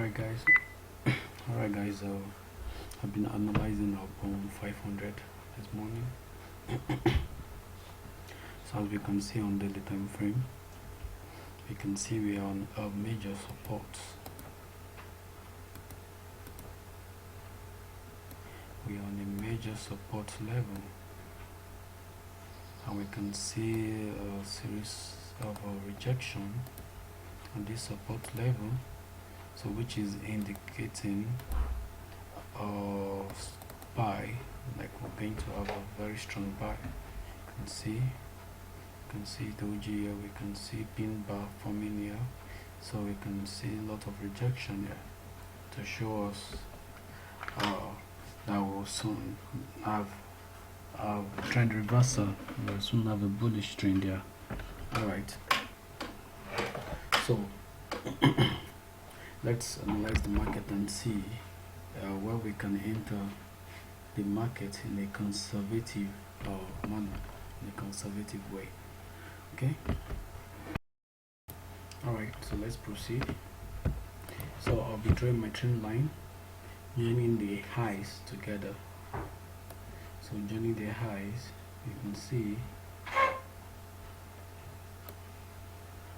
Alright guys, I've been analyzing our bone 500 this morning. So as we can see on daily time frame, we can see we are on a major support. We are on a major support level, and we can see a series of rejection on this support level, so which is indicating buy, like we're going to have a very strong buy. You can see doji here, we can see pin bar forming here, so we can see a lot of rejection here to show us that we'll soon have a trend reversal. We'll soon have a bullish trend here. Alright, so let's analyze the market and see where we can enter the market in a conservative manner, in a conservative way. Okay, alright, so let's proceed. So I'll be drawing my trend line, joining the highs together. So joining the highs, you can see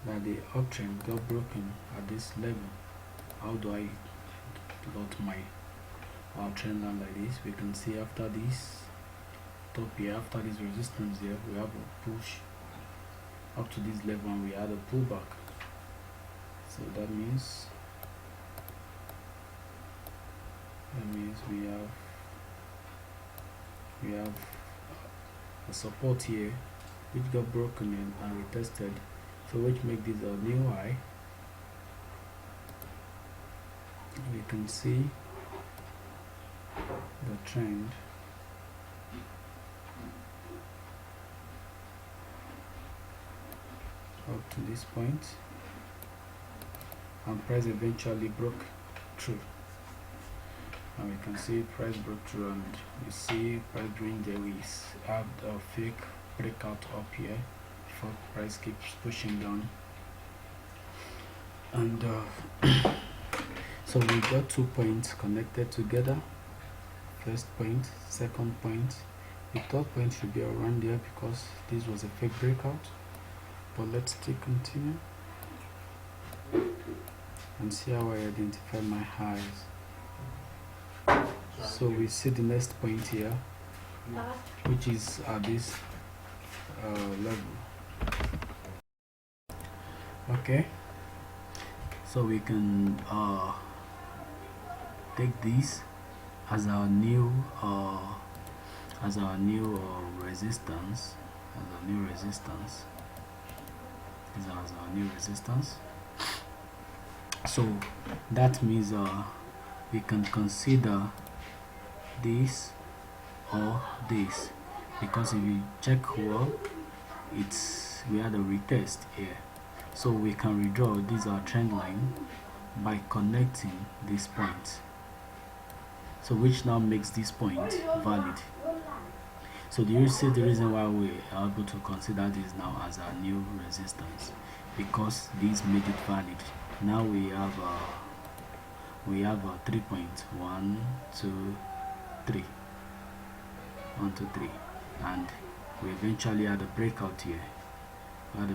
that the uptrend got broken at this level. How do I plot my trend line like this? We can see after this top here, after this resistance here, we have a push up to this level and we had a pullback. So that means we have a support here which got broken and retested, so which make this a new high. We can see the trend up to this point, and price eventually broke through, and we can see price broke through, and you see price doing there. We have a fake breakout up here before price keeps pushing down, and so we got 2 points connected together. First point, second point, the third point should be around there because this was a fake breakout. But let's still continue and see how I identify my highs. So we see the next point here, which is at this level. Okay, so we can take this as our new resistance, So that means we can consider this or this, because if you check well, we had a retest here, so we can redraw this our trend line by connecting this point, so which now makes this point valid. So do you see the reason why we are able to consider this now as our new resistance? Because this made it valid. Now we have a 3 points, 1 2 3, 1 2 3, and we eventually had a breakout here. And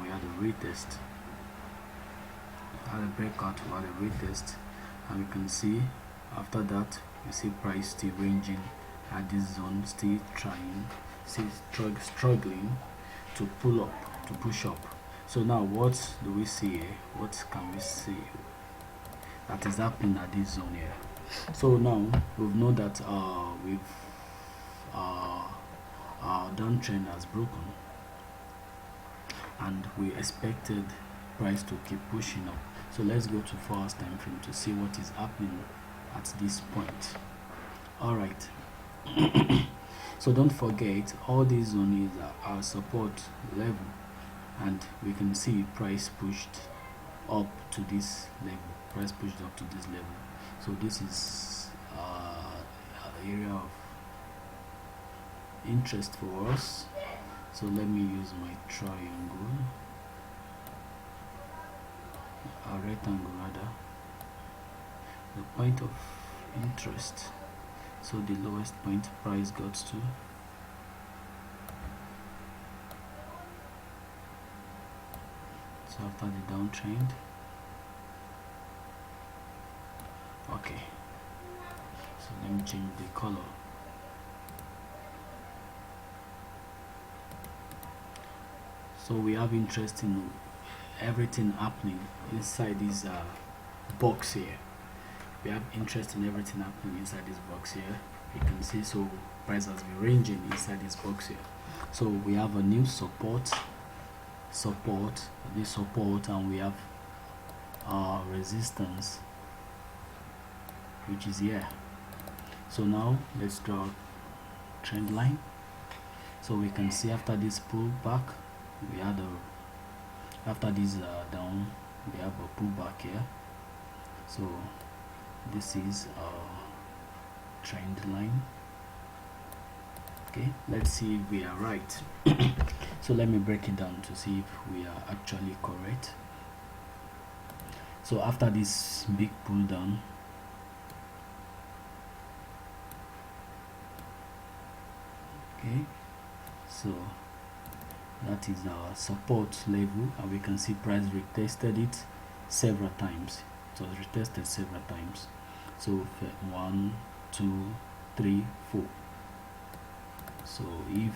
we had a retest. And we can see after that, you see price still ranging at this zone, still struggling to pull up, to push up. So now what do we see here? What can we see that is happening at this zone here? So now we know that our downtrend has broken, and we expected price to keep pushing up. So let's go to 4 hours time frame to see what is happening at this point. All right. So don't forget, all these zones are our support level, and we can see price pushed up to this level. So this is area of interest for us. So let me use my triangle, a rectangle rather, the point of interest. So the lowest point price got to. So after the downtrend, okay, so let me change the color. So we have interest in everything happening inside this box here. We have interest in everything happening inside this box here. You can see, so price has been ranging inside this box here. So we have a new support, and we have resistance, which is here. So now let's draw a trend line. So we can see after this pullback, we had a, after this down, we have a pullback here. So this is a trend line. Okay, let's see if we are right. So let me break it down to see if we are actually correct. So after this big pull down, okay, so that is our support level, and we can see price retested it several times. So it's retested several times. So 1, 2, 3, 4. So if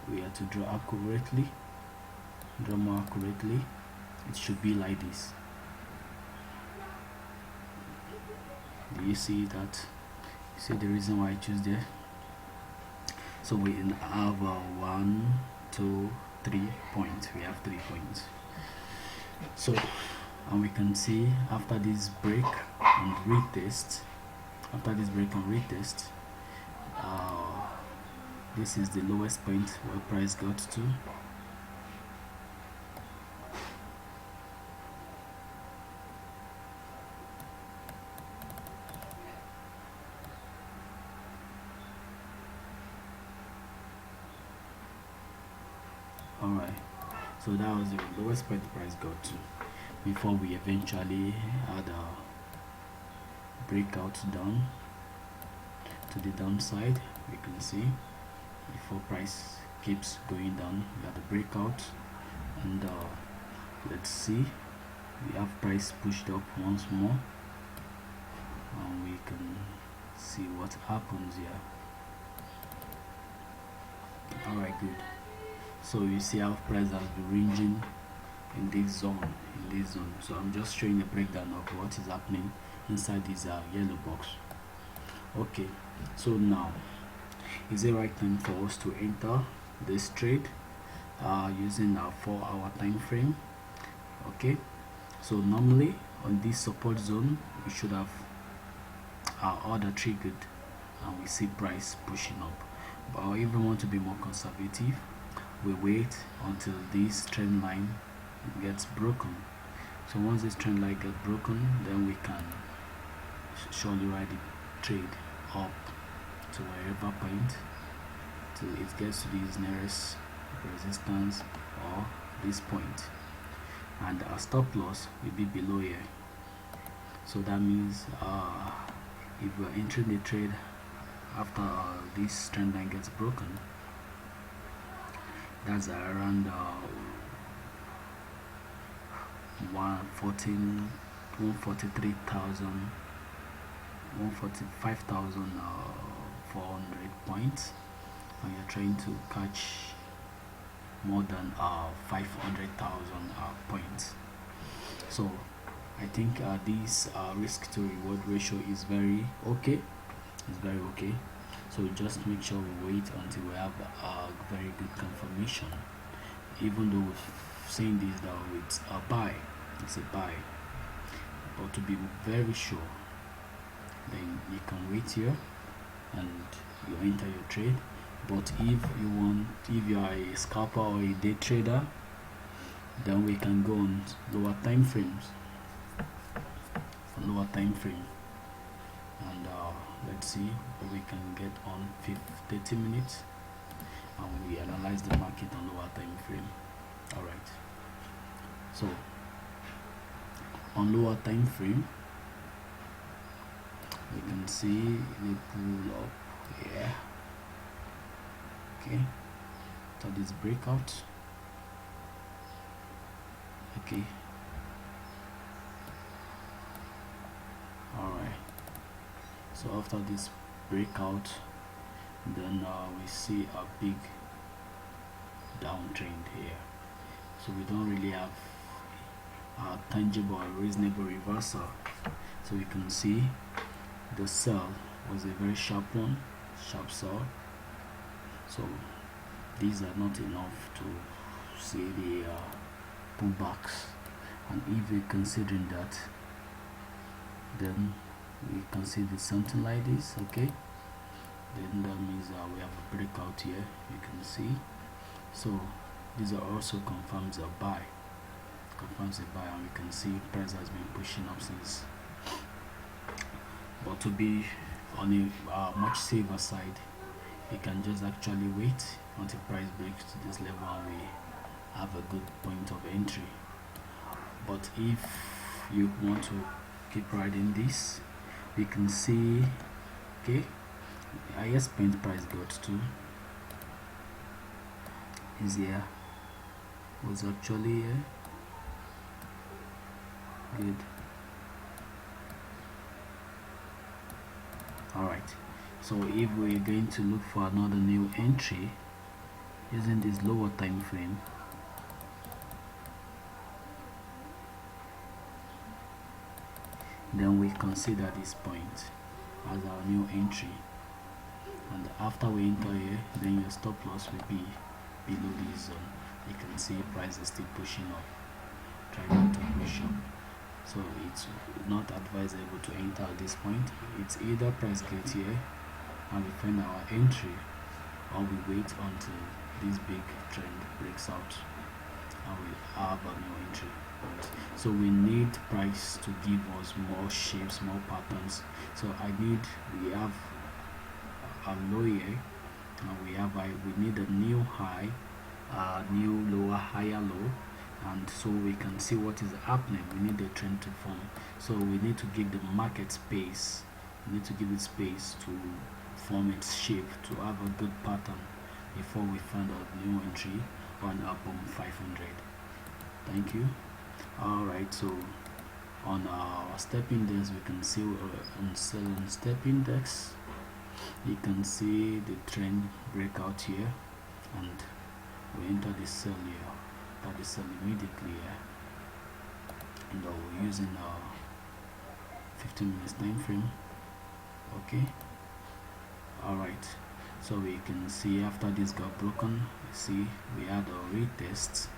we are to draw more accurately, it should be like this. Do you see that? You see the reason why I choose there? So we have 1, 2, 3 points. We have 3 points. So, and we can see after this break and retest, this is the lowest point where price got to. Alright, so that was the lowest point the price got to before we eventually had a breakout down to the downside. We can see before price keeps going down, we had a breakout, and let's see, we have price pushed up once more, and we can see what happens here. Alright, good. So you see how price has been ranging in this zone, so I'm just showing a breakdown of what is happening inside this yellow box. Okay, so now is the right time for us to enter this trade using our 4-hour time frame. Okay, so normally on this support zone we should have our order triggered and we see price pushing up, but I even want to be more conservative. We wait until this trend line gets broken. So once this trend line gets broken, then we can surely ride the trade up to wherever point till it gets to this nearest resistance or this point, and our stop loss will be below here. So that means if we're entering the trade after this trend line gets broken, that's around 145,400 points, and you're trying to catch more than 500,000 points. So I think this risk to reward ratio is very okay. It's very okay. So just make sure we wait until we have a very good confirmation. Even though we've seen this that it's a buy, but to be very sure, then you can wait here and you enter your trade. But if you are a scalper or a day trader, then we can go on lower time frames, and let's see what we can get on 30 minutes, and we analyze the market on lower time frame. All right, so on lower time frame, You can see they pull up here. Okay, so this breakout. Okay, all right, so after this breakout, then we see a big downtrend here, so we don't really have a tangible or reasonable reversal. So you can see the sell was a very sharp one, sharp sell. So these are not enough to see the pullbacks, and if we're considering that, then we consider something like this. Okay, then that means we have a breakout here, you can see. So these are also confirms a buy, and we can see price has been pushing up since. But to be on a much safer side, you can just actually wait until price breaks to this level and we have a good point of entry. But if you want to keep riding this, we can see, okay, highest point price got to is here, was actually here. Good. Alright, so if we're going to look for another new entry using this lower time frame, then we consider this point as our new entry, and after we enter here, then your stop loss will be below this zone. You can see price is still pushing up, trying to push up. So it's not advisable to enter at this point. It's either price get here and we find our entry, or we wait until this big trend breaks out and we have a new entry. So we need price to give us more shapes, more patterns. So we have a low here, and we need a new high, new lower, higher low, and so we can see what is happening. We need the trend to form, so we need to give the market space. We need to give it space to form its shape, to have a good pattern before we find a new entry on Upon 500. Thank you. Alright, so on our step index, we can see on selling step index, you can see the trend breakout here, and we enter the sell here, enter the sell immediately here, and we're using our 15 minutes time frame. Okay, alright, so we can see after this got broken, you see we had a retest,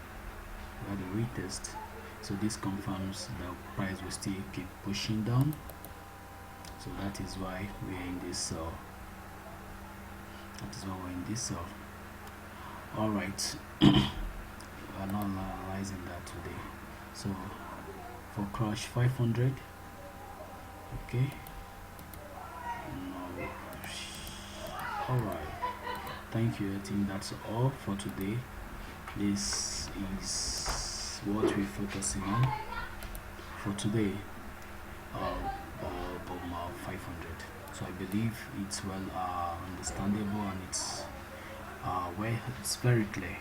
so this confirms the price will still keep pushing down. So that is why we are in this sell. Alright, we are not analyzing that today. So for crush 500, okay, no. Alright, thank you. I think that's all for today. This is what we're focusing on for today, 500. So I believe it's well understandable, and it's very clear.